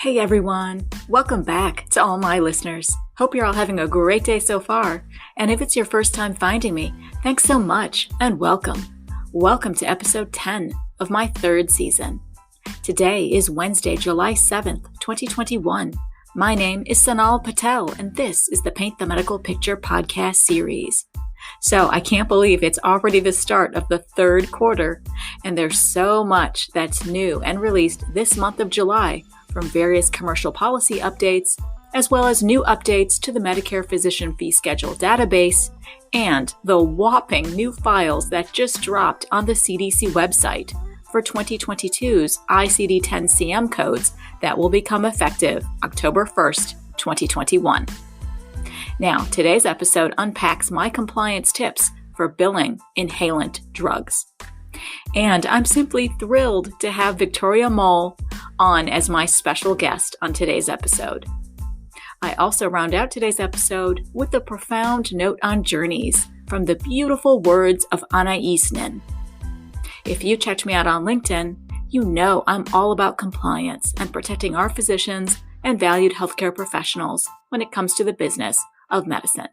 Hey everyone, welcome back to all my listeners. Hope you're all having a great day so far. And if it's your first time finding me, thanks so much and welcome. Welcome to episode 10 of my third season. Today is Wednesday, July 7th, 2021. My name is Sonal Patel, and this is the Paint the Medical Picture podcast series. So I can't believe it's already the start of the third quarter, and there's so much that's new and released this month of July from various commercial policy updates, as well as new updates to the Medicare Physician Fee Schedule database, and the whopping new files that just dropped on the CDC website for 2022's ICD-10-CM codes that will become effective October 1st, 2021. Now, today's episode unpacks my compliance tips for billing inhalant drugs. And I'm simply thrilled to have Victoria Moll on as my special guest on today's episode. I also round out today's episode with a profound note on journeys from the beautiful words of Anaïs Nin. If you checked me out on LinkedIn, you know I'm all about compliance and protecting our physicians and valued healthcare professionals when it comes to the business of medicine.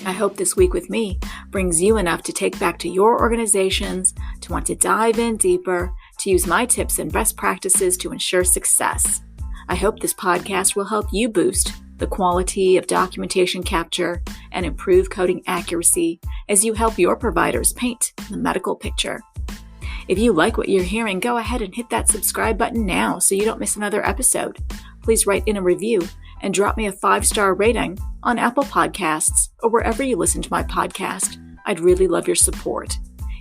I hope this week with me brings you enough to take back to your organizations, to want to dive in deeper, to use my tips and best practices to ensure success. I hope this podcast will help you boost the quality of documentation capture and improve coding accuracy as you help your providers paint the medical picture. If you like what you're hearing, go ahead and hit that subscribe button now so you don't miss another episode. Please write in a review and drop me a 5-star rating on Apple Podcasts or wherever you listen to my podcast. I'd really love your support.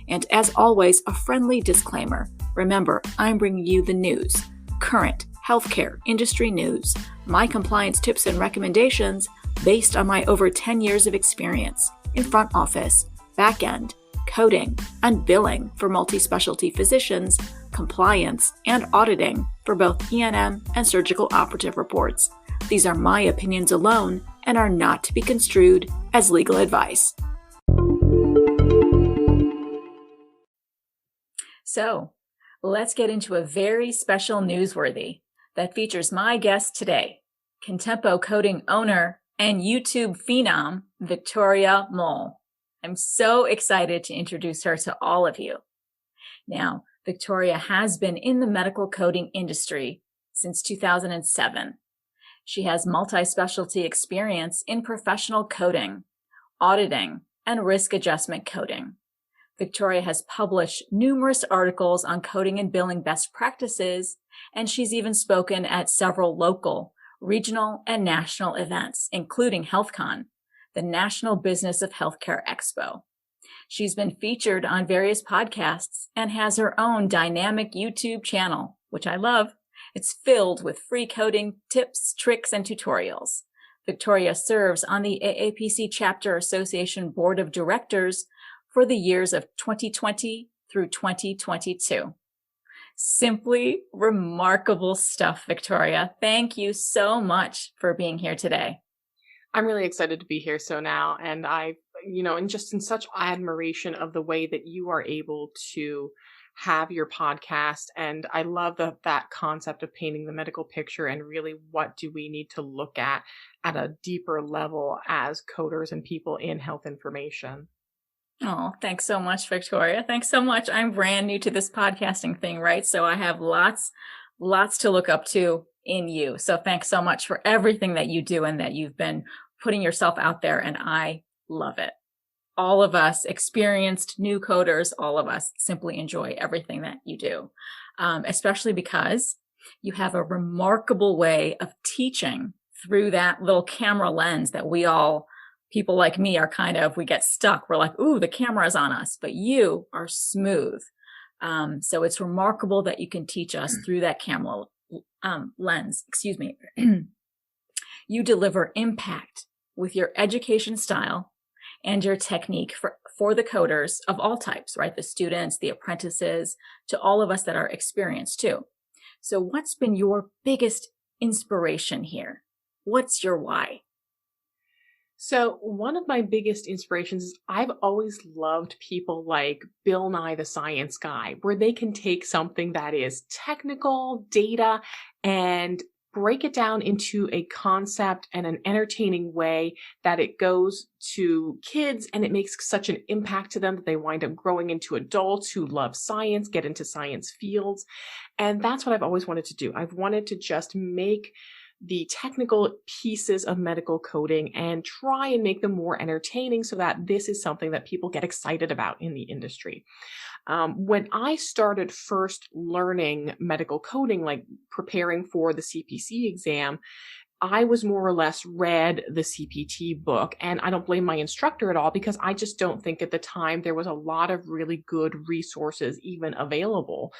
And as always, a friendly disclaimer. Remember, I'm bringing you the news, current healthcare industry news, my compliance tips and recommendations based on my over 10 years of experience in front office, back end, coding, and billing for multi-specialty physicians, compliance, and auditing for both E&M and surgical operative reports. These are my opinions alone and are not to be construed as legal advice. So, let's get into a very special Newsworthy that features my guest today, Contempo Coding owner and YouTube phenom, Victoria Moll. I'm so excited to introduce her to all of you. Now, Victoria has been in the medical coding industry since 2007. She has multi-specialty experience in professional coding, auditing, and risk adjustment coding. Victoria has published numerous articles on coding and billing best practices, and she's even spoken at several local, regional, and national events, including HealthCon, the National Business of Healthcare Expo. She's been featured on various podcasts and has her own dynamic YouTube channel, which I love. It's filled with free coding tips, tricks, and tutorials. Victoria serves on the AAPC Chapter Association Board of Directors for the years of 2020 through 2022. Simply remarkable stuff, Victoria. Thank you so much for being here today. I'm really excited to be here. So now, and and just in such admiration of the way that you are able to have your podcast. And I love that concept of painting the medical picture and really what do we need to look at a deeper level as coders and people in health information. Oh, thanks so much, Victoria. Thanks so much. I'm brand new to this podcasting thing, right? So I have lots to look up to in you. So thanks so much for everything that you do and that you've been putting yourself out there. And I love it. All of us experienced new coders, all of us simply enjoy everything that you do, especially because you have a remarkable way of teaching through that little camera lens that people like me are we get stuck. We're like, ooh, the camera's on us, but you are smooth. So it's remarkable that you can teach us through that camera lens. You deliver impact with your education style and your technique for the coders of all types, right? The students, the apprentices, to all of us that are experienced too. So what's been your biggest inspiration here? What's your why? So one of my biggest inspirations is I've always loved people like Bill Nye the Science Guy, where they can take something that is technical data and break it down into a concept and an entertaining way that it goes to kids and it makes such an impact to them that they wind up growing into adults who love science, get into science fields. And that's what I've always wanted to do. I've wanted to just make the technical pieces of medical coding and try and make them more entertaining so that this is something that people get excited about in the industry. When I started first learning medical coding, like preparing for the CPC exam, I was more or less read the CPT book, and I don't blame my instructor at all because I just don't think at the time there was a lot of really good resources even available.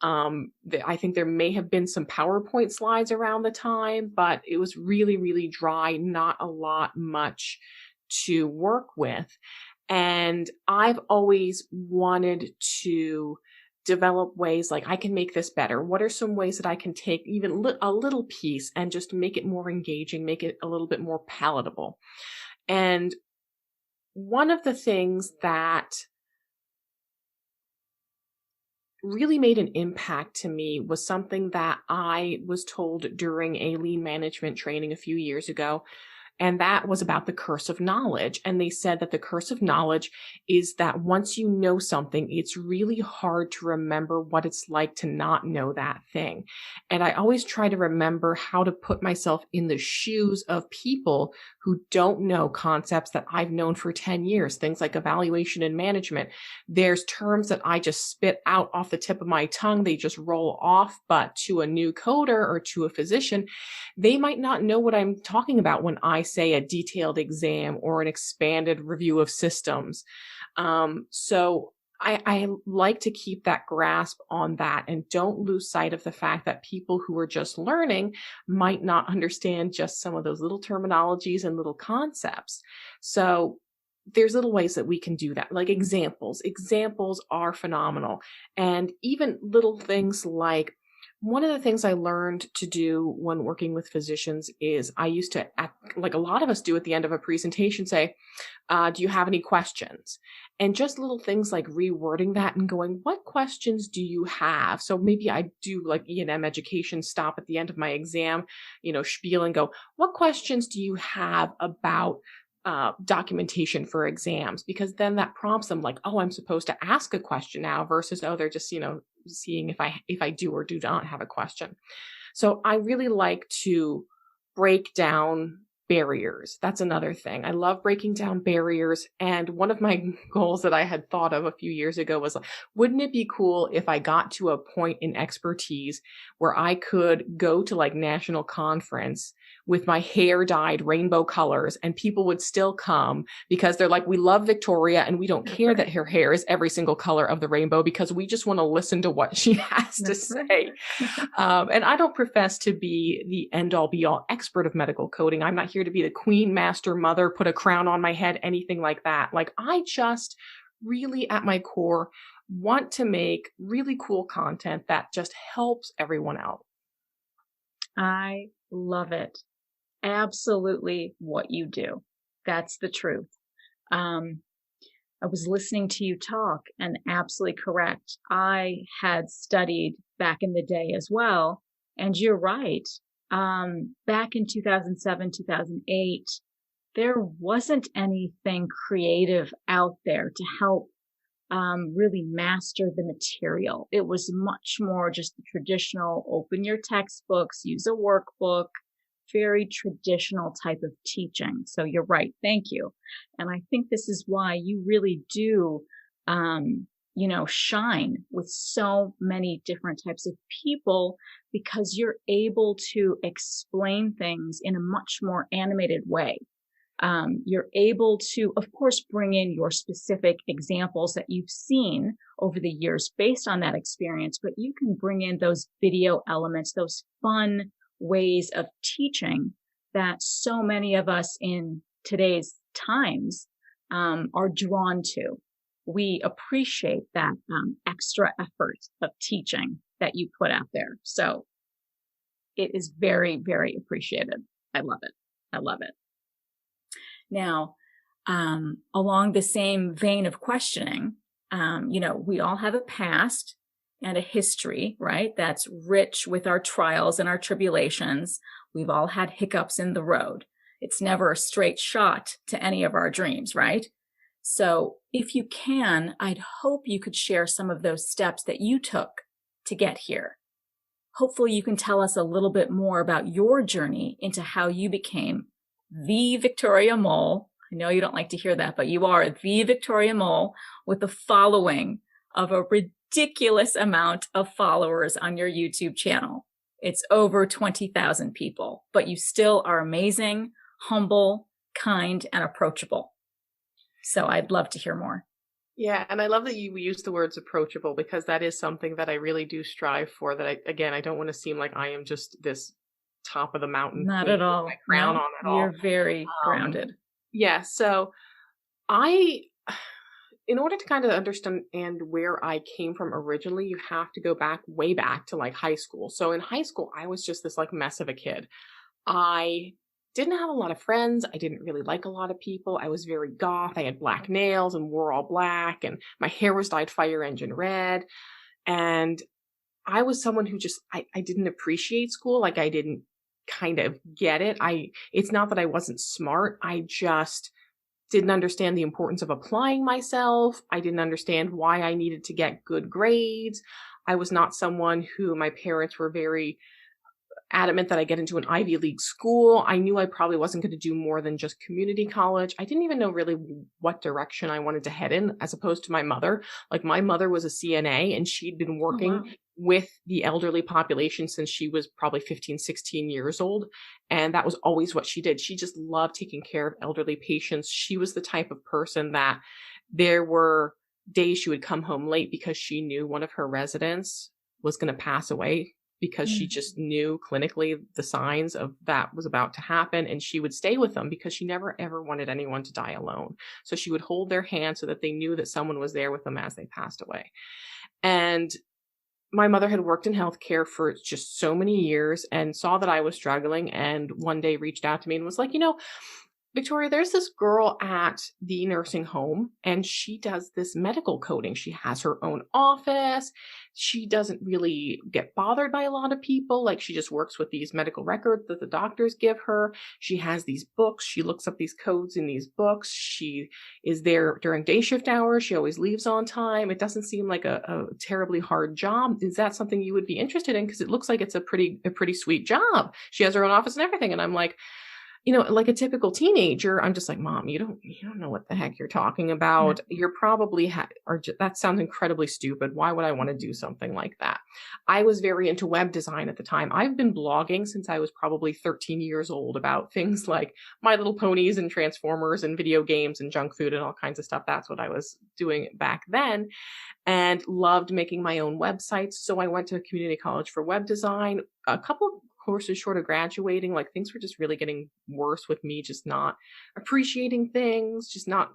I think there may have been some PowerPoint slides around the time, but it was really, really dry, not a lot much to work with. And I've always wanted to develop ways like I can make this better. What are some ways that I can take even a little piece and just make it more engaging, make it a little bit more palatable? And one of the things that really made an impact to me was something that I was told during a lean management training a few years ago. And that was about the curse of knowledge. And they said that the curse of knowledge is that once you know something, it's really hard to remember what it's like to not know that thing. And I always try to remember how to put myself in the shoes of people who don't know concepts that I've known for 10 years, things like evaluation and management. There's terms that I just spit out off the tip of my tongue. They just roll off, but to a new coder or to a physician, they might not know what I'm talking about when I say a detailed exam or an expanded review of systems. So I like to keep that grasp on that and don't lose sight of the fact that people who are just learning might not understand just some of those little terminologies and little concepts. So there's little ways that we can do that, like examples. Examples are phenomenal. And even little things like, one of the things I learned to do when working with physicians is I used to, like a lot of us do at the end of a presentation, say, do you have any questions? And just little things like rewording that and going, what questions do you have? So maybe I do like E&M education, stop at the end of my exam, spiel and go, what questions do you have about documentation for exams? Because then that prompts them like, oh, I'm supposed to ask a question now versus, oh, they're just, seeing if I do or do not have a question. So I really like to break down barriers. That's another thing. I love breaking down barriers. And one of my goals that I had thought of a few years ago was, wouldn't it be cool if I got to a point in expertise where I could go to like national conference with my hair dyed rainbow colors and people would still come because they're like, we love Victoria and we don't care that her hair is every single color of the rainbow because we just want to listen to what she has to say. And I don't profess to be the end all be all expert of medical coding. I'm not here to be the queen, master, mother, put a crown on my head, anything like that. Like I just really at my core want to make really cool content that just helps everyone out. I love it. Absolutely what you do. That's the truth. I was listening to you talk and absolutely correct. I had studied back in the day as well. And you're right. Back in 2007, 2008, there wasn't anything creative out there to help really master the material. It was much more just the traditional, open your textbooks, use a workbook, very traditional type of teaching. So you're right. Thank you. And I think this is why you really do, shine with so many different types of people because you're able to explain things in a much more animated way. You're able to, of course, bring in your specific examples that you've seen over the years based on that experience, but you can bring in those video elements, those fun ways of teaching that so many of us in today's times are drawn to. We appreciate that extra effort of teaching that you put out there. So it is very, very appreciated. I love it. I love it. Now, along the same vein of questioning, we all have a past and a history, right? That's rich with our trials and our tribulations. We've all had hiccups in the road. It's never a straight shot to any of our dreams, right? So if you can, I'd hope you could share some of those steps that you took to get here. Hopefully you can tell us a little bit more about your journey into how you became the Victoria Moll. I know you don't like to hear that, but you are the Victoria Moll with a following of a ridiculous amount of followers on your YouTube channel. It's over 20,000 people, but you still are amazing, humble, kind, and approachable. So I'd love to hear more. Yeah, and I love that you use the words approachable, because that is something that I really do strive for. That I don't want to seem like I am just this top of the mountain. Not at all. My crown on at all. You're very grounded. Yeah. So in order to kind of understand where I came from originally, you have to go way back to like high school. So in high school, I was just this like mess of a kid. I didn't have a lot of friends. I didn't really like a lot of people. I was very goth. I had black nails and wore all black, and my hair was dyed fire engine red. And I was someone who just, I didn't appreciate school. Like I didn't kind of get it. It's not that I wasn't smart. I just didn't understand the importance of applying myself. I didn't understand why I needed to get good grades. I was not someone who my parents were very adamant that I get into an Ivy League school. I knew I probably wasn't going to do more than just community college. I didn't even know really what direction I wanted to head in, as opposed to my mother. Like my mother was a CNA, and she'd been working with the elderly population since she was probably 15, 16 years old. And that was always what she did. She just loved taking care of elderly patients. She was the type of person that there were days she would come home late because she knew one of her residents was going to pass away, because she just knew clinically the signs of that was about to happen. And she would stay with them because she never, ever wanted anyone to die alone. So she would hold their hand so that they knew that someone was there with them as they passed away. And my mother had worked in healthcare for just so many years and saw that I was struggling, and one day reached out to me and was like, Victoria, there's this girl at the nursing home, and she does this medical coding. She has her own office. She doesn't really get bothered by a lot of people. Like, she just works with these medical records that the doctors give her. She has these books. She looks up these codes in these books. She is there during day shift hours. She always leaves on time. It doesn't seem like a terribly hard job. Is that something you would be interested in? Because it looks like it's a pretty sweet job. She has her own office and everything. And I'm like, like a typical teenager, I'm just like, Mom, you don't know what the heck you're talking about. You're probably that sounds incredibly stupid. Why would I want to do something like that? I was very into web design at the time. I've been blogging since I was probably 13 years old about things like My Little Ponies and Transformers and video games and junk food and all kinds of stuff. That's what I was doing back then, and loved making my own websites. So I went to community college for web design. A couple of courses short of graduating, like things were just really getting worse with me, just not appreciating things, just not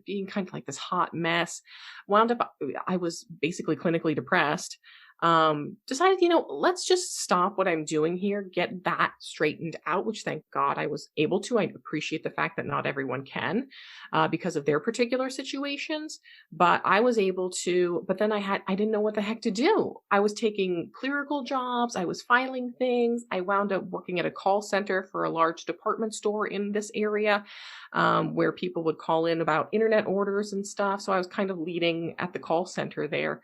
being kind of like this hot mess. Wound up, I was basically clinically depressed. Decided, let's just stop what I'm doing here, get that straightened out, which thank God I was able to. I appreciate the fact that not everyone can, because of their particular situations, but I was able to. But then I didn't know what the heck to do. I was taking clerical jobs. I was filing things. I wound up working at a call center for a large department store in this area, where people would call in about internet orders and stuff. So I was kind of leading at the call center there.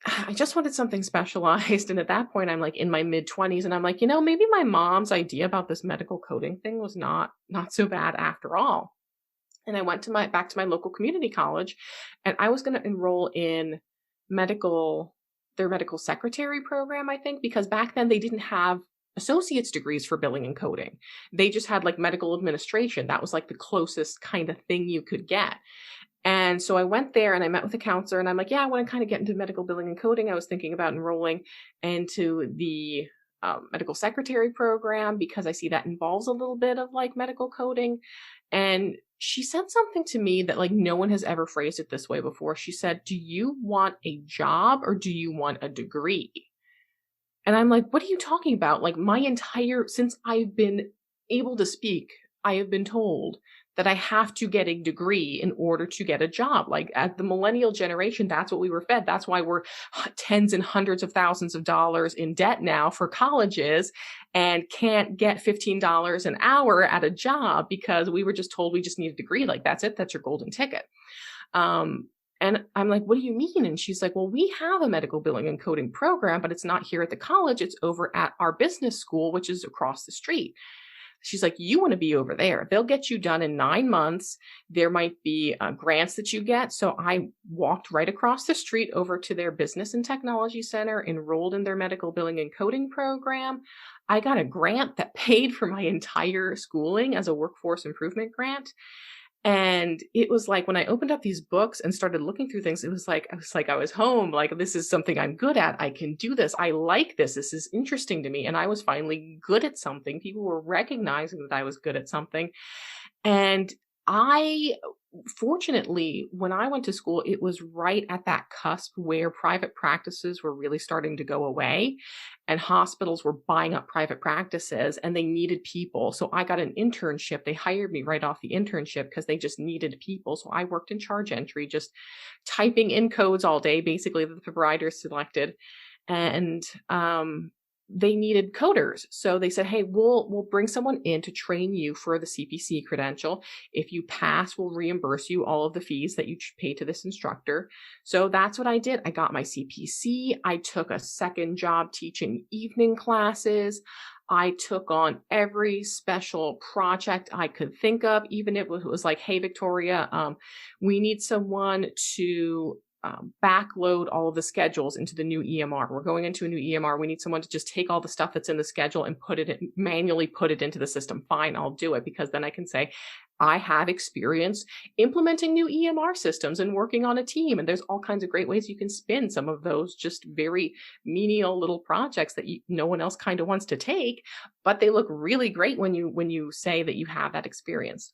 I just wanted something specialized. And at that point, I'm like in my mid-20s, and I'm like, maybe my mom's idea about this medical coding thing was not so bad after all. And I went back to my local community college, and I was going to enroll in their medical secretary program, I think, because back then they didn't have associate's degrees for billing and coding. They just had like medical administration. That was like the closest kind of thing you could get. And so I went there and I met with a counselor, and I'm like, I want to kind of get into medical billing and coding. I was thinking about enrolling into the medical secretary program because I see that involves a little bit of like medical coding. And she said something to me that like no one has ever phrased it this way before. She said, do you want a job or do you want a degree? And I'm like, what are you talking about? Like since I've been able to speak, I have been told that I have to get a degree in order to get a job. Like at the millennial generation, that's what we were fed. That's why we're tens and hundreds of thousands of dollars in debt now for colleges and can't get $15 an hour at a job because we were just told we just need a degree. Like, that's it. That's your golden ticket. And I'm like, what do you mean? And she's like, well, we have a medical billing and coding program, but it's not here at the college. It's over at our business school, which is across the street. She's like, you want to be over there. They'll get you done in 9 months. There might be grants that you get. So I walked right across the street over to their business and technology center, enrolled in their medical billing and coding program. I got a grant that paid for my entire schooling as a workforce improvement grant. And it was like, when I opened up these books and started looking through things, it was like, I was home. Like, this is something I'm good at. I can do this. I like this. This is interesting to me. And I was finally good at something. People were recognizing that I was good at something. And fortunately, when I went to school, it was right at that cusp where private practices were really starting to go away and hospitals were buying up private practices and they needed people. So I got an internship. They hired me right off the internship because they just needed people. So I worked in charge entry, just typing in codes all day, basically, that the providers selected. And they needed coders. So they said, hey, we'll bring someone in to train you for the CPC credential. If you pass, we'll reimburse you all of the fees that you pay to this instructor. So that's what I did. I got my CPC. I took a second job teaching evening classes. I took on every special project I could think of, even if it was like, hey, Victoria, we need someone to backload all of the schedules into the new EMR. We're going into a new EMR. We need someone to just take all the stuff that's in the schedule and manually put it into the system. Fine, I'll do it, because then I can say, I have experience implementing new EMR systems and working on a team. And there's all kinds of great ways you can spin some of those just very menial little projects that no one else kind of wants to take, but they look really great when you say that you have that experience.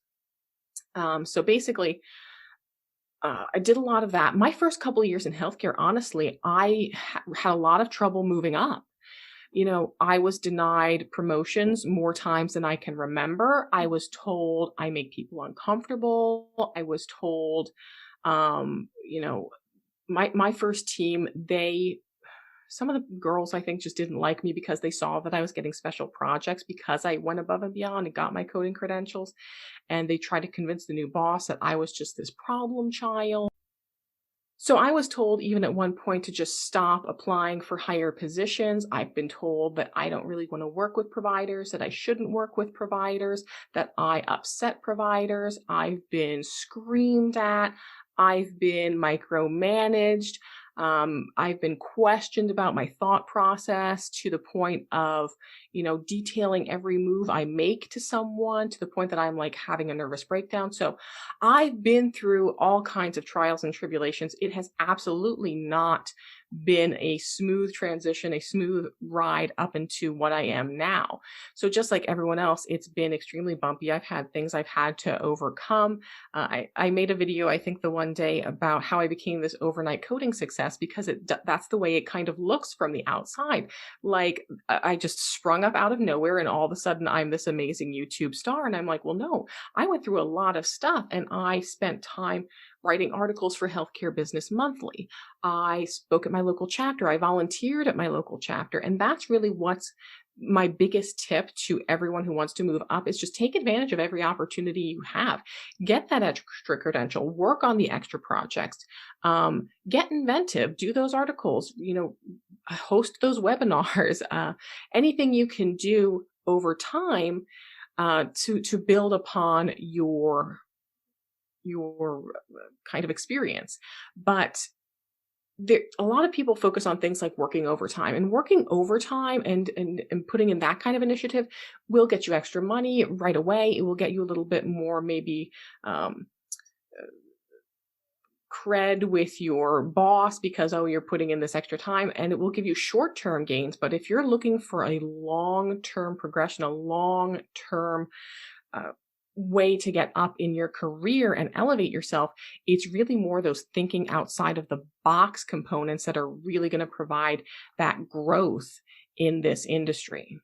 So basically, I did a lot of that. My first couple of years in healthcare, honestly, I had a lot of trouble moving up. I was denied promotions more times than I can remember. I was told I make people uncomfortable. I was told, my first team, some of the girls, I think, just didn't like me because they saw that I was getting special projects because I went above and beyond and got my coding credentials. And they tried to convince the new boss that I was just this problem child. So I was told even at one point to just stop applying for higher positions. I've been told that I don't really want to work with providers, that I shouldn't work with providers, that I upset providers. I've been screamed at. I've been micromanaged. I've been questioned about my thought process to the point of, detailing every move I make to someone, to the point that I'm like having a nervous breakdown. So I've been through all kinds of trials and tribulations. It has absolutely not been a smooth transition, a smooth ride up into what I am now. So just like everyone else, it's been extremely bumpy. I've had things I've had to overcome. I made a video, I think the one day, about how I became this overnight coding success, because that's the way it kind of looks from the outside. Like I just sprung up out of nowhere and all of a sudden I'm this amazing YouTube star. And I'm like, well, no, I went through a lot of stuff and I spent time writing articles for Healthcare Business Monthly. I spoke at my local chapter. I volunteered at my local chapter. And that's really what's my biggest tip to everyone who wants to move up, is just take advantage of every opportunity you have. Get that extra credential, work on the extra projects, get inventive, do those articles, host those webinars, anything you can do over time to build upon your kind of experience. But a lot of people focus on things like working overtime, and and putting in that kind of initiative will get you extra money right away. It will get you a little bit more, maybe, cred with your boss because, you're putting in this extra time, and it will give you short-term gains. But if you're looking for a long-term progression, a long-term way to get up in your career and elevate yourself, it's really more those thinking outside of the box components that are really going to provide that growth in this industry.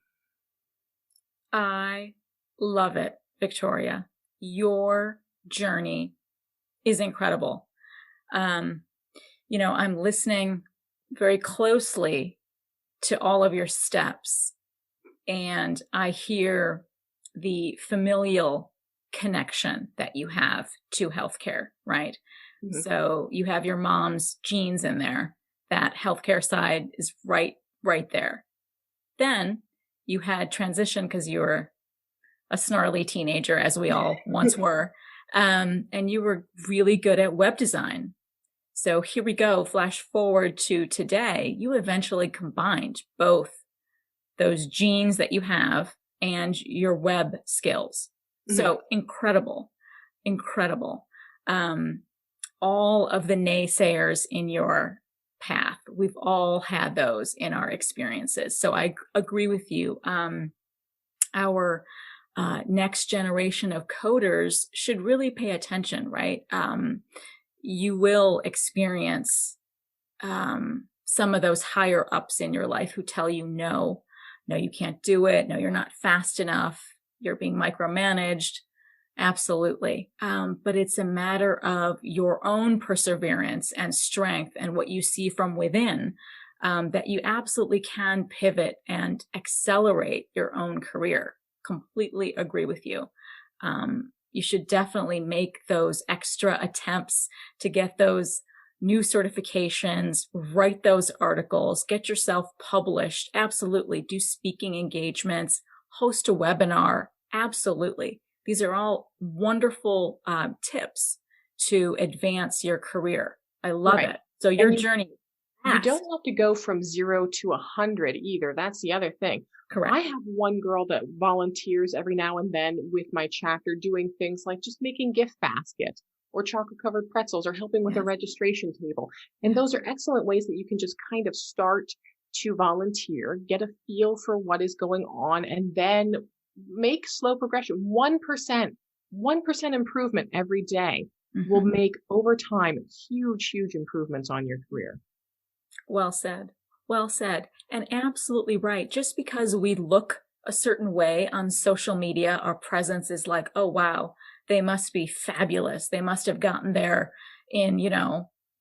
I love it, Victoria. your journey is incredible. I'm listening very closely to all of your steps, and I hear the familial connection that you have to healthcare, right? Mm-hmm. So you have your mom's genes in there. That healthcare side is right there. Then you had transition because you were a snarly teenager, as we all once were, and you were really good at web design. So here we go, flash forward to today. You eventually combined both those genes that you have and your web skills. Mm-hmm. So incredible. All of the naysayers in your path, we've all had those in our experiences. So I agree with you. Our next generation of coders should really pay attention, right? You will experience some of those higher ups in your life who tell you, no, you can't do it. No, you're not fast enough. You're being micromanaged. Absolutely. But it's a matter of your own perseverance and strength and what you see from within, that you absolutely can pivot and accelerate your own career. Completely agree with you. You should definitely make those extra attempts to get those new certifications, write those articles, get yourself published. Absolutely. Do speaking engagements, host a webinar. Absolutely. These are all wonderful tips to advance your career. I love it. So your journey. You don't have to go from 0 to 100 either. That's the other thing. Correct. I have one girl that volunteers every now and then with my chapter doing things like just making gift baskets or chocolate covered pretzels or helping with a registration table. And those are excellent ways that you can just kind of start to volunteer, get a feel for what is going on, and then make slow progression. 1% improvement every day will make over time huge improvements on your career. Well said. And absolutely right. Just because we look a certain way on social media, our presence is like, oh, wow, they must be fabulous. They must have gotten there in,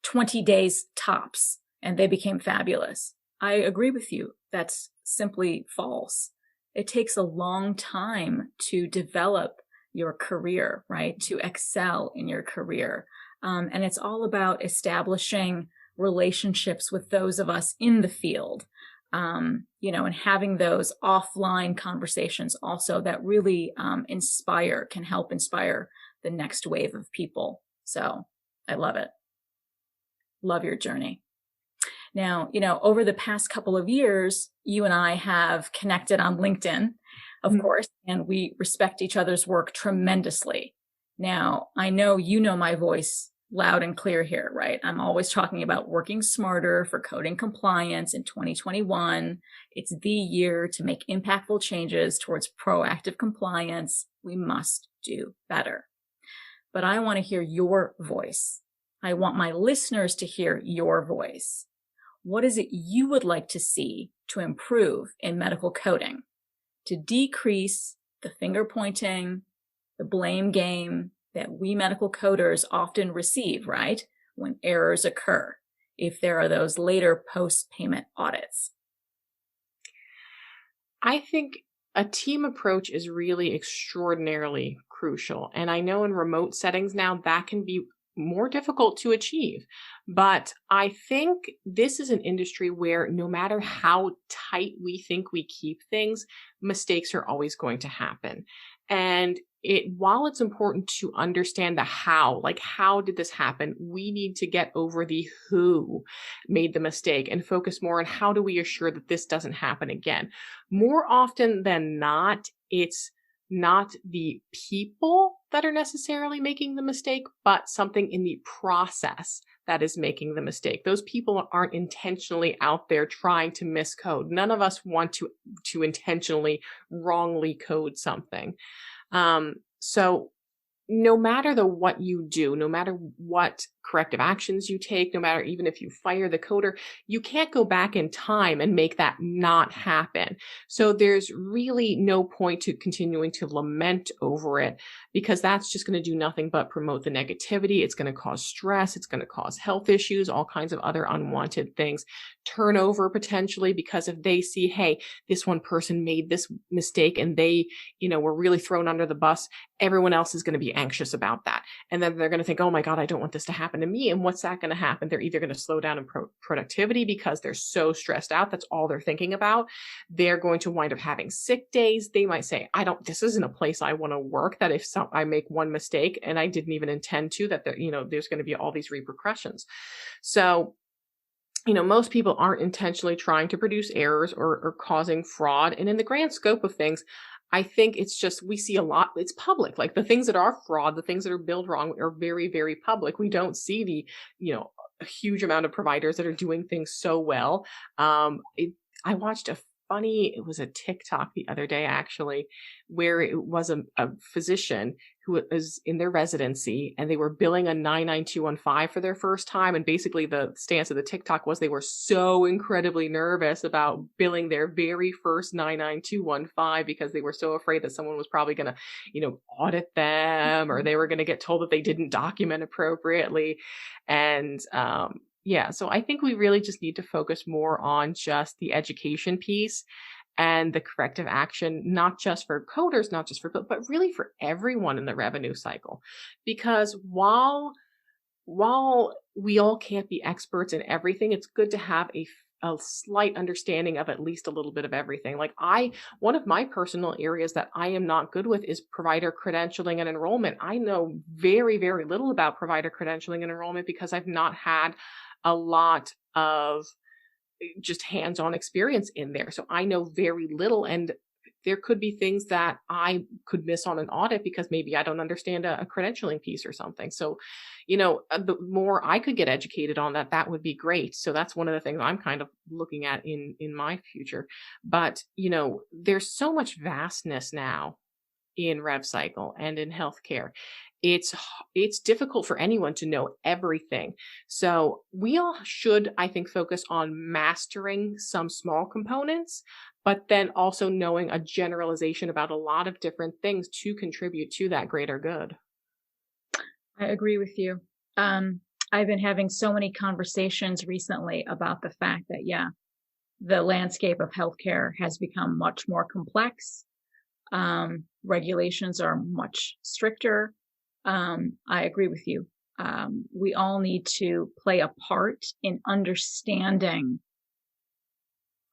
20 days tops and they became fabulous. I agree with you. That's simply false. It takes a long time to develop your career, right? To excel in your career. And it's all about establishing relationships with those of us in the field, and having those offline conversations also that really can help inspire the next wave of people. So I love it. Love your journey. Now, over the past couple of years, you and I have connected on LinkedIn, of course, and we respect each other's work tremendously. Now, I know you know my voice loud and clear here, right? I'm always talking about working smarter for coding compliance in 2021. It's the year to make impactful changes towards proactive compliance. We must do better. But I want to hear your voice. I want my listeners to hear your voice. What is it you would like to see to improve in medical coding, to decrease the finger pointing, the blame game that we medical coders often receive, right? When errors occur, if there are those later post-payment audits? I think a team approach is really extraordinarily crucial. And I know in remote settings now that can be more difficult to achieve. But I think this is an industry where no matter how tight we think we keep things, mistakes are always going to happen. And while it's important to understand the how, like how did this happen, we need to get over the who made the mistake and focus more on how do we assure that this doesn't happen again. More often than not, it's not the people that are necessarily making the mistake, but something in the process that is making the mistake. Those people aren't intentionally out there trying to miscode. None of us want to intentionally wrongly code something. So no matter what you do, no matter what corrective actions you take, no matter even if you fire the coder, you can't go back in time and make that not happen. So there's really no point to continuing to lament over it, because that's just going to do nothing but promote the negativity. It's going to cause stress. It's going to cause health issues, all kinds of other unwanted things, turnover potentially, because if they see, hey, this one person made this mistake and they, were really thrown under the bus, everyone else is going to be anxious about that. And then they're going to think, oh my God, I don't want this to happen to me. And what's that going to happen? They're either going to slow down in productivity because they're so stressed out. That's all they're thinking about. They're going to wind up having sick days. They might say, this isn't a place I want to work, that if I make one mistake and I didn't even intend to, that there's going to be all these repercussions. So, most people aren't intentionally trying to produce errors or causing fraud. And in the grand scope of things, I think it's just, we see a lot, it's public. Like the things that are fraud, the things that are billed wrong are very, very public. We don't see a huge amount of providers that are doing things so well. I watched it was a TikTok the other day, actually, where it was a physician who was in their residency and they were billing a 99215 for their first time. And basically the stance of the TikTok was they were so incredibly nervous about billing their very first 99215 because they were so afraid that someone was probably going to, audit them, or they were going to get told that they didn't document appropriately. And, so I think we really just need to focus more on just the education piece and the corrective action, not just for coders, not just for, but really for everyone in the revenue cycle. Because while we all can't be experts in everything, it's good to have a slight understanding of at least a little bit of everything. Like one of my personal areas that I am not good with is provider credentialing and enrollment. I know very, very little about provider credentialing and enrollment because I've not had a lot of just hands-on experience in there. So I know very little, and there could be things that I could miss on an audit because maybe I don't understand a credentialing piece or something. So, the more I could get educated on that would be great. So that's one of the things I'm kind of looking at in my future. But, there's so much vastness now in rev cycle and in healthcare. It's difficult for anyone to know everything. So we all should, I think, focus on mastering some small components, but then also knowing a generalization about a lot of different things to contribute to that greater good. I agree with you. I've been having so many conversations recently about the fact that, the landscape of healthcare has become much more complex. Regulations are much stricter. I agree with you. We all need to play a part in understanding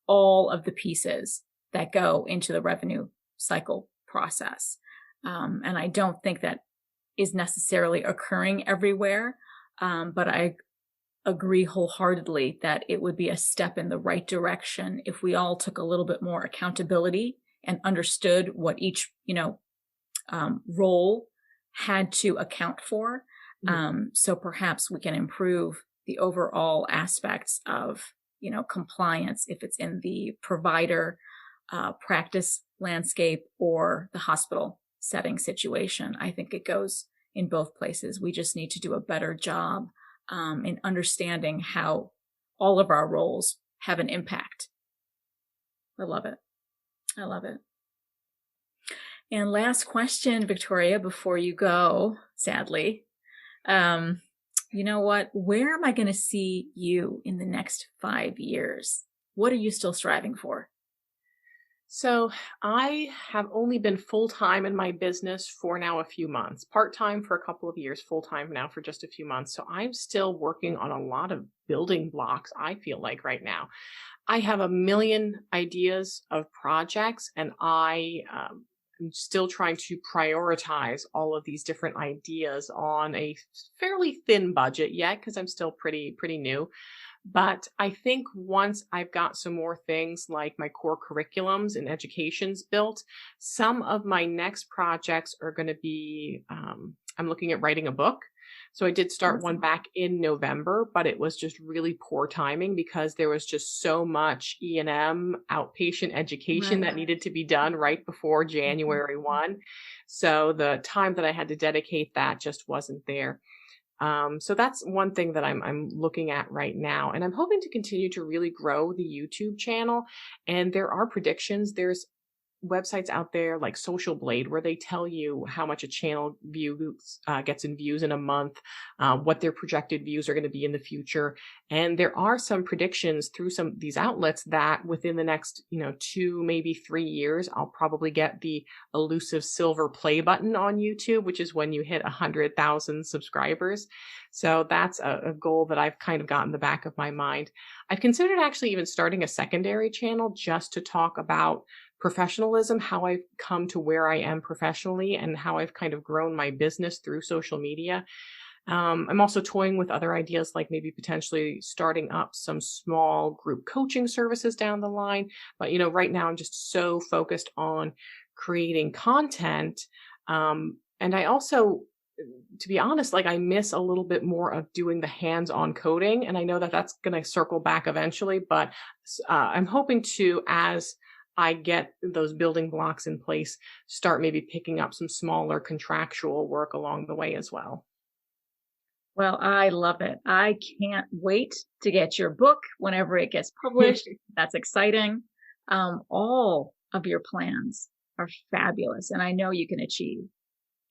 all of the pieces that go into the revenue cycle process. And I don't think that is necessarily occurring everywhere. But I agree wholeheartedly that it would be a step in the right direction if we all took a little bit more accountability and understood what each, role had to account for. So perhaps we can improve the overall aspects of, compliance, if it's in the provider practice landscape or the hospital setting situation. I think it goes in both places. We just need to do a better job in understanding how all of our roles have an impact. I love it. I love it. And last question, Victoria, before you go, sadly, you know what? Where am I going to see you in the next 5 years? What are you still striving for? So I have only been full-time in my business for now a few months, part-time for a couple of years, full-time now for just a few months. So I'm still working on a lot of building blocks, I feel like right now. I have a million ideas of projects, and I'm still trying to prioritize all of these different ideas on a fairly thin budget yet, because I'm still pretty new. But I think once I've got some more things like my core curriculums and educations built, some of my next projects are going to be, I'm looking at writing a book. So I did start one Awesome. back in November, but it was just really poor timing because there was just so much E&M outpatient education that Right. needed to be done right before January 1. So the time that I had to dedicate that just wasn't there. So that's one thing that I'm looking at right now, and I'm hoping to continue to really grow the YouTube channel. And there are predictions. There's websites out there like Social Blade where they tell you how much a channel gets in views in a month, what their projected views are going to be in the future. And there are some predictions through some of these outlets that within the next, 2, maybe 3 years, I'll probably get the elusive silver play button on YouTube, which is when you hit 100,000 subscribers. So that's a goal that I've kind of got in the back of my mind. I've considered actually even starting a secondary channel just to talk about professionalism, how I've come to where I am professionally and how I've kind of grown my business through social media. I'm also toying with other ideas like maybe potentially starting up some small group coaching services down the line. But, right now I'm just so focused on creating content. And I also, to be honest, like I miss a little bit more of doing the hands-on coding. And I know that that's going to circle back eventually, but I'm hoping to, as I get those building blocks in place, start maybe picking up some smaller contractual work along the way as well. Well, I love it. I can't wait to get your book whenever it gets published. That's exciting. All of your plans are fabulous, and I know you can achieve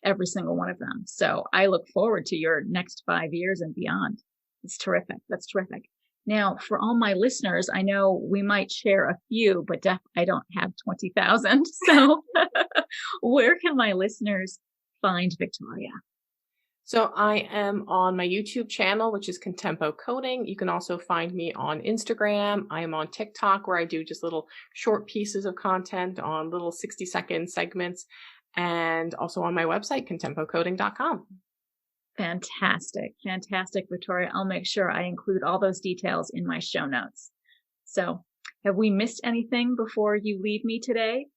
every single one of them. So I look forward to your next 5 years and beyond. It's terrific. That's terrific. Now, for all my listeners, I know we might share a few, but I don't have 20,000. So where can my listeners find Victoria? So I am on my YouTube channel, which is Contempo Coding. You can also find me on Instagram. I am on TikTok, where I do just little short pieces of content on little 60-second segments, and also on my website, contempocoding.com. Fantastic. Fantastic, Victoria. I'll make sure I include all those details in my show notes. So have we missed anything before you leave me today?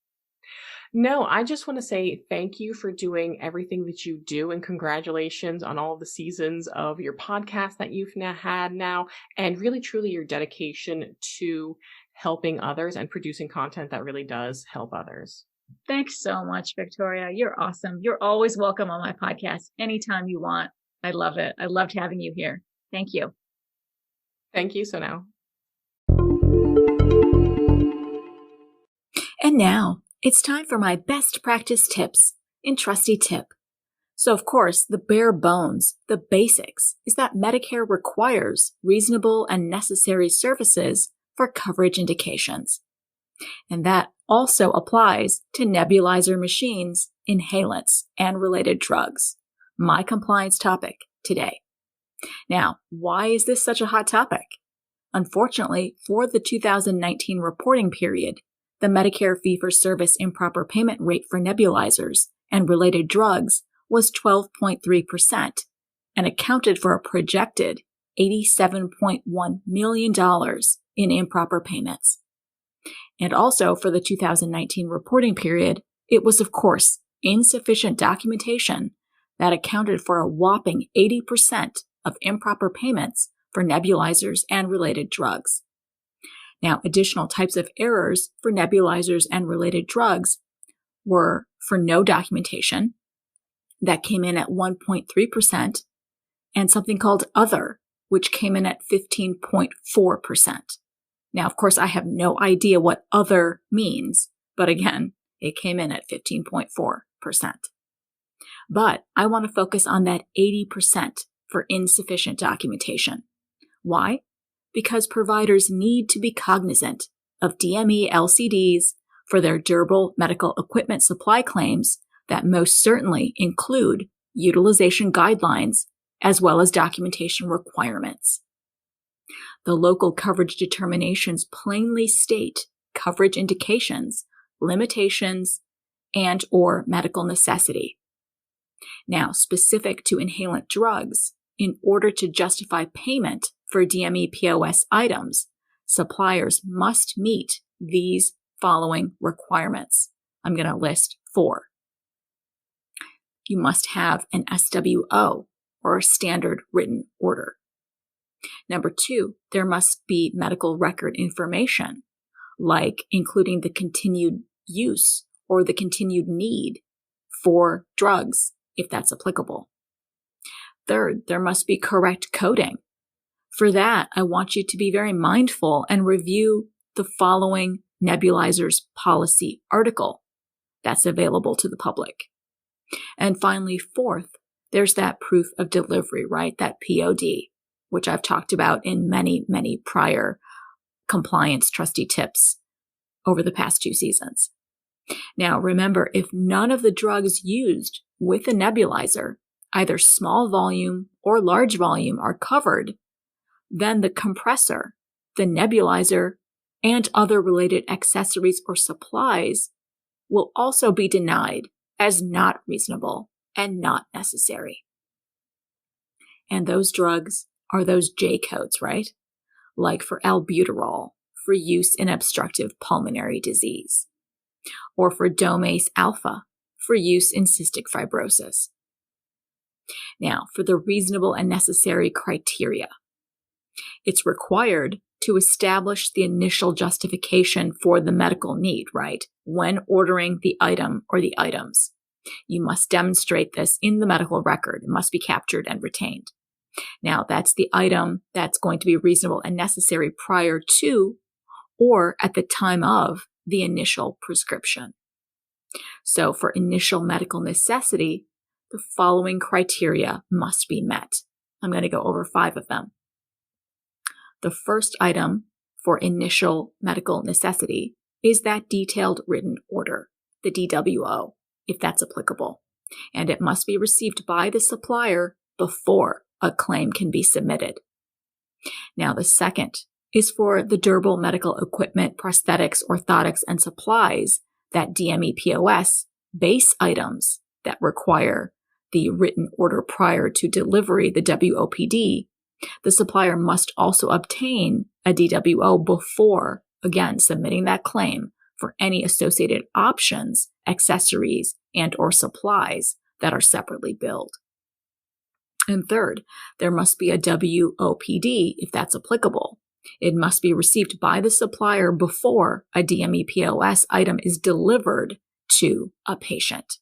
No, I just want to say thank you for doing everything that you do, and congratulations on all the seasons of your podcast that you've had now, and really truly your dedication to helping others and producing content that really does help others. Thanks so much, Victoria. You're awesome. You're always welcome on my podcast anytime you want. I love it. I loved having you here. Thank you. Thank you, Sonal. And now it's time for my best practice tips in Trusty Tip. So, of course, the bare bones, the basics, is that Medicare requires reasonable and necessary services for coverage indications. And that also applies to nebulizer machines, inhalants, and related drugs. My compliance topic today. Now, why is this such a hot topic? Unfortunately, for the 2019 reporting period, the Medicare fee-for-service improper payment rate for nebulizers and related drugs was 12.3% and accounted for a projected $87.1 million in improper payments. And also for the 2019 reporting period, it was, of course, insufficient documentation that accounted for a whopping 80% of improper payments for nebulizers and related drugs. Now, additional types of errors for nebulizers and related drugs were for no documentation, that came in at 1.3%, and something called other, which came in at 15.4%. Now, of course, I have no idea what other means, but again, it came in at 15.4%. But I want to focus on that 80% for insufficient documentation. Why? Because providers need to be cognizant of DME LCDs for their durable medical equipment supply claims that most certainly include utilization guidelines as well as documentation requirements. The local coverage determinations plainly state coverage indications, limitations, and/or medical necessity. Now, specific to inhalant drugs, in order to justify payment for DME POS items, suppliers must meet these following requirements. I'm going to list 4. You must have an SWO, or a standard written order. Number 2, there must be medical record information, like including the continued use or the continued need for drugs, if that's applicable. Third, there must be correct coding. For that, I want you to be very mindful and review the following nebulizer's policy article that's available to the public. And finally, fourth, there's that proof of delivery, right? That POD, which I've talked about in many, many prior compliance trusty tips over the past 2 seasons. Now, remember, if none of the drugs used with a nebulizer, either small volume or large volume, are covered, then the compressor, the nebulizer, and other related accessories or supplies will also be denied as not reasonable and not necessary. And those drugs are those J codes, right? Like for albuterol, for use in obstructive pulmonary disease, or for domase alpha, for use in cystic fibrosis. Now, for the reasonable and necessary criteria, it's required to establish the initial justification for the medical need, right? When ordering the item or the items. You must demonstrate this in the medical record. It must be captured and retained. Now, that's the item that's going to be reasonable and necessary prior to or at the time of the initial prescription. So for initial medical necessity, the following criteria must be met. I'm going to go over 5 of them. The first item for initial medical necessity is that detailed written order, the DWO, if that's applicable, and it must be received by the supplier before a claim can be submitted. Now, the second is for the durable medical equipment, prosthetics, orthotics, and supplies, that DME POS base items that require the written order prior to delivery, the WOPD. The supplier must also obtain a DWO before, again, submitting that claim for any associated options, accessories, and or supplies that are separately billed. And third, there must be a WOPD if that's applicable. It must be received by the supplier before a DME POS item is delivered to a patient.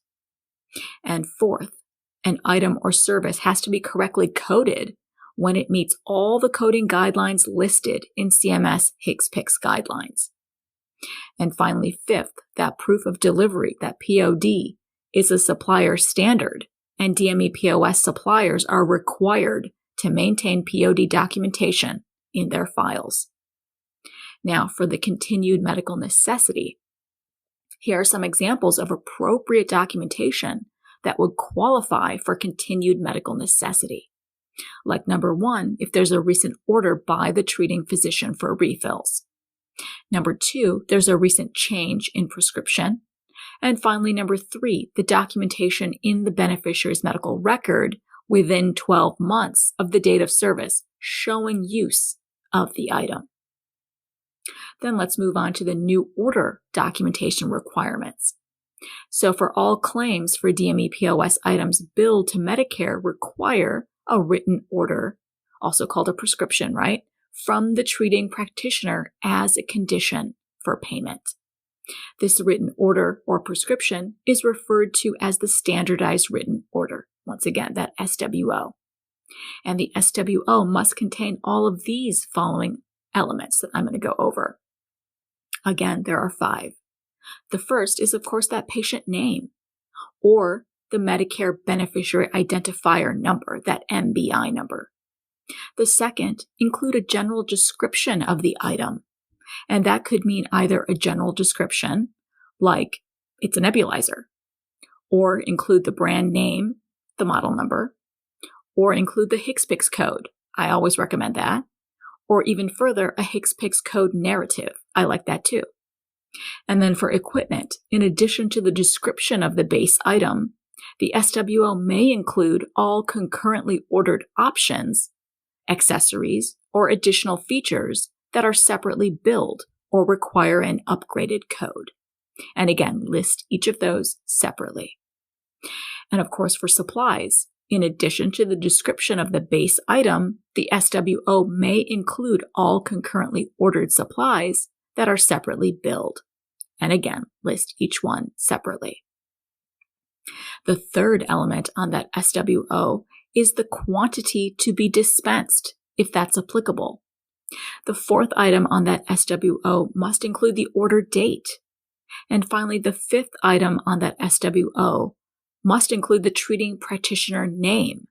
And fourth, an item or service has to be correctly coded when it meets all the coding guidelines listed in CMS HCPCS guidelines. And finally, fifth, that proof of delivery, that POD, is a supplier standard, and DME POS suppliers are required to maintain POD documentation in their files. Now, for the continued medical necessity, here are some examples of appropriate documentation that would qualify for continued medical necessity. Like number 1, if there's a recent order by the treating physician for refills. Number 2, there's a recent change in prescription. And finally, number 3, the documentation in the beneficiary's medical record within 12 months of the date of service showing use of the item. Then let's move on to the new order documentation requirements. So for all claims for DME POS items billed to Medicare require a written order, also called a prescription, right, from the treating practitioner as a condition for payment. This written order or prescription is referred to as the standardized written order. Once again, that SWO. And the SWO must contain all of these following elements that I'm going to go over. Again, there are 5. The first is, of course, that patient name or the Medicare Beneficiary Identifier Number, that MBI number. The second, include a general description of the item, and that could mean either a general description, like it's a nebulizer, or include the brand name, the model number, or include the HCPCS code. I always recommend that. Or even further, a HCPCS code narrative. I like that too. And then for equipment, in addition to the description of the base item, the SWO may include all concurrently ordered options, accessories, or additional features that are separately billed or require an upgraded code. And again, list each of those separately. And of course, for supplies, In addition to the description of the base item, the SWO may include all concurrently ordered supplies that are separately billed. And again, list each one separately. The third element on that SWO is the quantity to be dispensed, if that's applicable. The fourth item on that SWO must include the order date. And finally, the fifth item on that SWO must include the treating practitioner name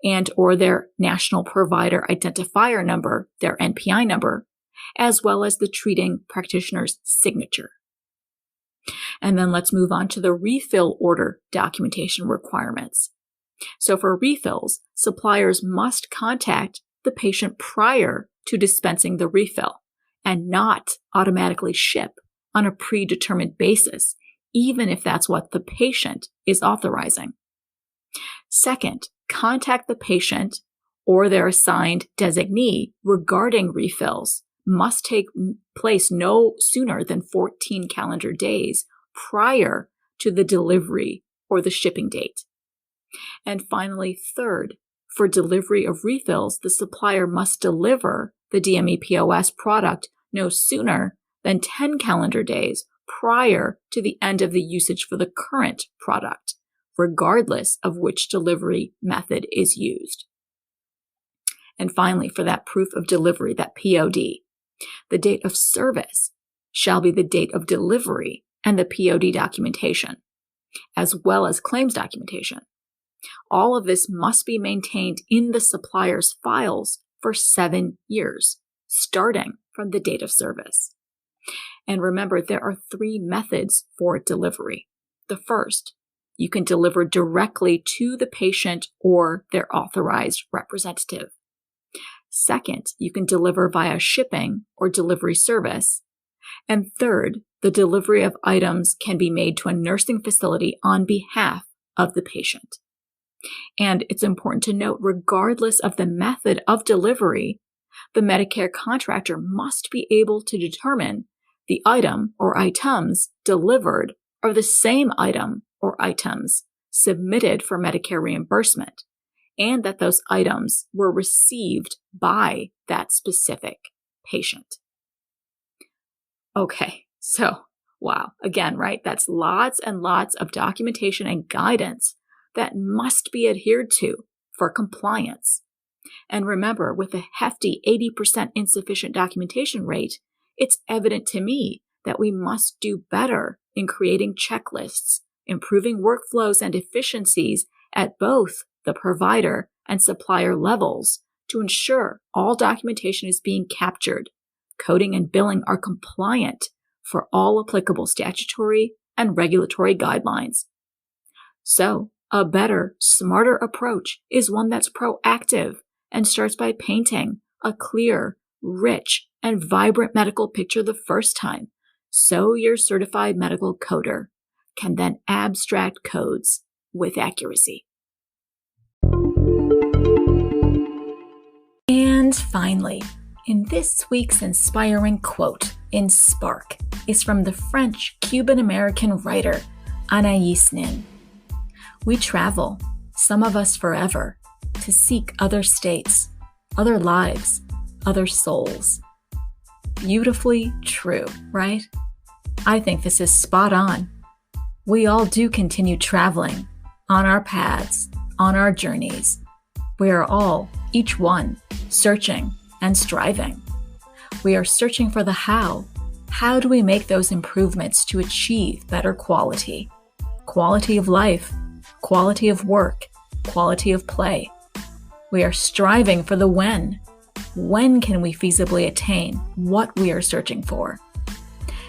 and or their National Provider Identifier number, their NPI number, as well as the treating practitioner's signature. And then let's move on to the refill order documentation requirements. So for refills, suppliers must contact the patient prior to dispensing the refill and not automatically ship on a predetermined basis, even if that's what the patient is authorizing. Second, contact the patient or their assigned designee regarding refills must take place no sooner than 14 calendar days prior to the delivery or the shipping date. And finally, third, for delivery of refills, the supplier must deliver the DME POS product no sooner than 10 calendar days prior to the end of the usage for the current product, regardless of which delivery method is used. And finally, for that proof of delivery, that POD, the date of service shall be the date of delivery and the POD documentation, as well as claims documentation. All of this must be maintained in the supplier's files for 7 years, starting from the date of service. And remember, there are 3 methods for delivery. The first, you can deliver directly to the patient or their authorized representative. Second, you can deliver via shipping or delivery service. And third, the delivery of items can be made to a nursing facility on behalf of the patient. And it's important to note, regardless of the method of delivery, the Medicare contractor must be able to determine the item or items delivered are the same item or items submitted for Medicare reimbursement, and that those items were received by that specific patient. Okay, so wow, again, right? That's lots and lots of documentation and guidance that must be adhered to for compliance. And remember, with a hefty 80% insufficient documentation rate, it's evident to me that we must do better in creating checklists, improving workflows and efficiencies at both the provider and supplier levels to ensure all documentation is being captured, coding and billing are compliant for all applicable statutory and regulatory guidelines. So, a better, smarter approach is one that's proactive and starts by painting a clear, rich, and vibrant medical picture the first time, so your certified medical coder can then abstract codes with accuracy. And finally, in this week's inspiring quote in Spark is from the French Cuban-American writer Anaïs Nin. We travel, some of us forever, to seek other states, other lives, other souls. Beautifully true, right? I think this is spot on. We all do continue traveling on our paths, on our journeys. We are all, each one, searching and striving. We are searching for the how. How do we make those improvements to achieve better quality? Quality of life, quality of work, quality of play. We are striving for the when. When can we feasibly attain what we are searching for?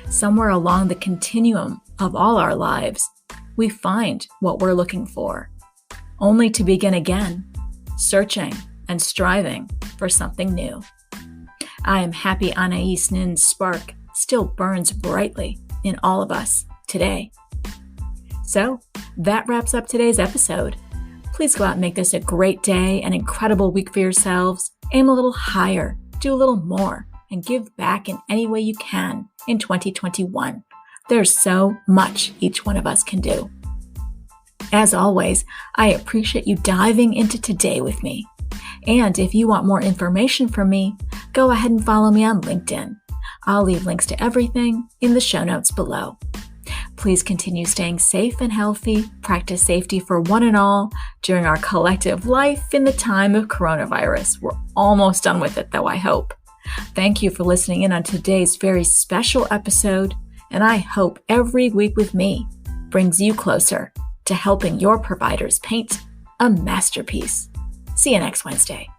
Somewhere along the continuum of all our lives, we find what we're looking for, only to begin again, searching and striving for something new. I am happy Anaïs Nin's spark still burns brightly in all of us today. So that wraps up today's episode. Please go out and make this a great day, an incredible week for yourselves. Aim a little higher, do a little more, and give back in any way you can in 2021. There's so much each one of us can do. As always, I appreciate you diving into today with me. And if you want more information from me, go ahead and follow me on LinkedIn. I'll leave links to everything in the show notes below. Please continue staying safe and healthy, practice safety for one and all during our collective life in the time of coronavirus. We're almost done with it, though, I hope. Thank you for listening in on today's very special episode, and I hope every week with me brings you closer to helping your providers paint a masterpiece. See you next Wednesday.